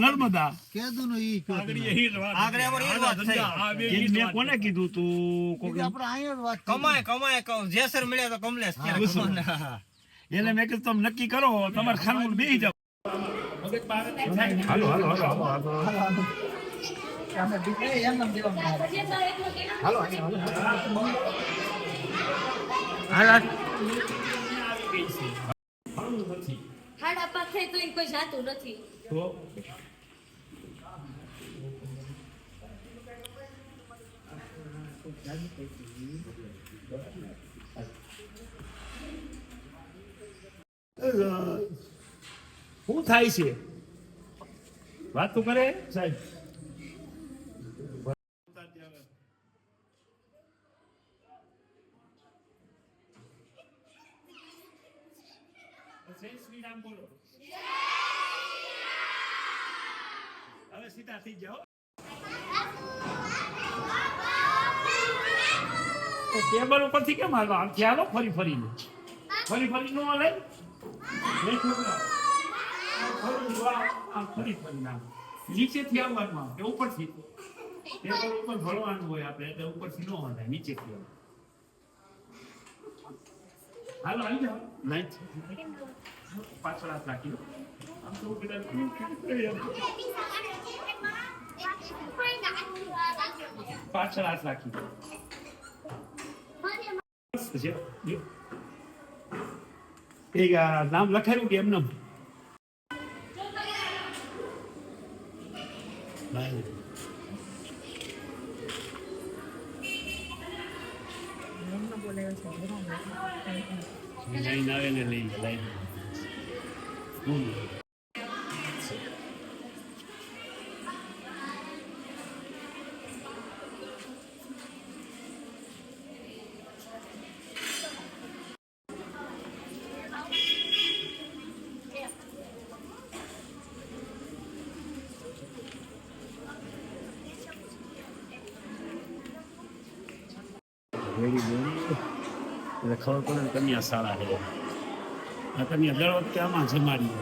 નર્મદા કેદું નું ઈ કયો તમે. આગળ અમારી ઈ જ વાત થઈ. મેં કોને કીધું તું ઈ તો આપણે અહીંયા જ વાત કરી. કમાય કહું જેસર મળ્યા તો કમલેશ હા, એને મેં કીધું તમે નક્કી કરો તમારે ખાનું બેસી જાવ હાલો હાલો હાલો હાલો અમે દીકરી એમ નામ દેવામાં આવે. હાલો હાલો હાડા પાક થાય તો ઈ કોઈ જાતું નથી. તો શું થાય છે વાત તો કરે સાહેબ જય શ્રી રામ બોલો હવે સીધા થઈ જાઓ ટેબલ ઉપરથી કેમ હાલો આમથી હાલો ફરી ફરી નો હાલે નહીં છોકરા ફરી ના નીચેથી આવવાનું કે ઉપરથી ટેબલ ઉપર ભરવાનું હોય આપણે એટલે ઉપરથી ન હોય નીચેથી હાલો આવી જાઓ લાઈન પાછળ હાથ રાખી આમ તો પાછળ હાથ રાખી એક નામ લખાયું કે એમને લાઈન આવે ને લઈ લાઈન એટલે ખબર પડે ને કન્યા શાળા છે આ કન્યા દર વખતે આમાં જમાડી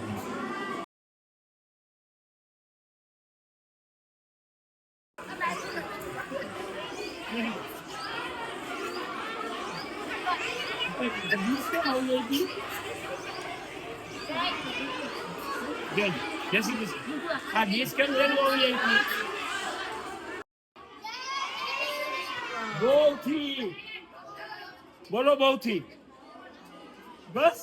આ ડીશ કેમ લેવું આવી બહુથી બોલો બહુથી બસ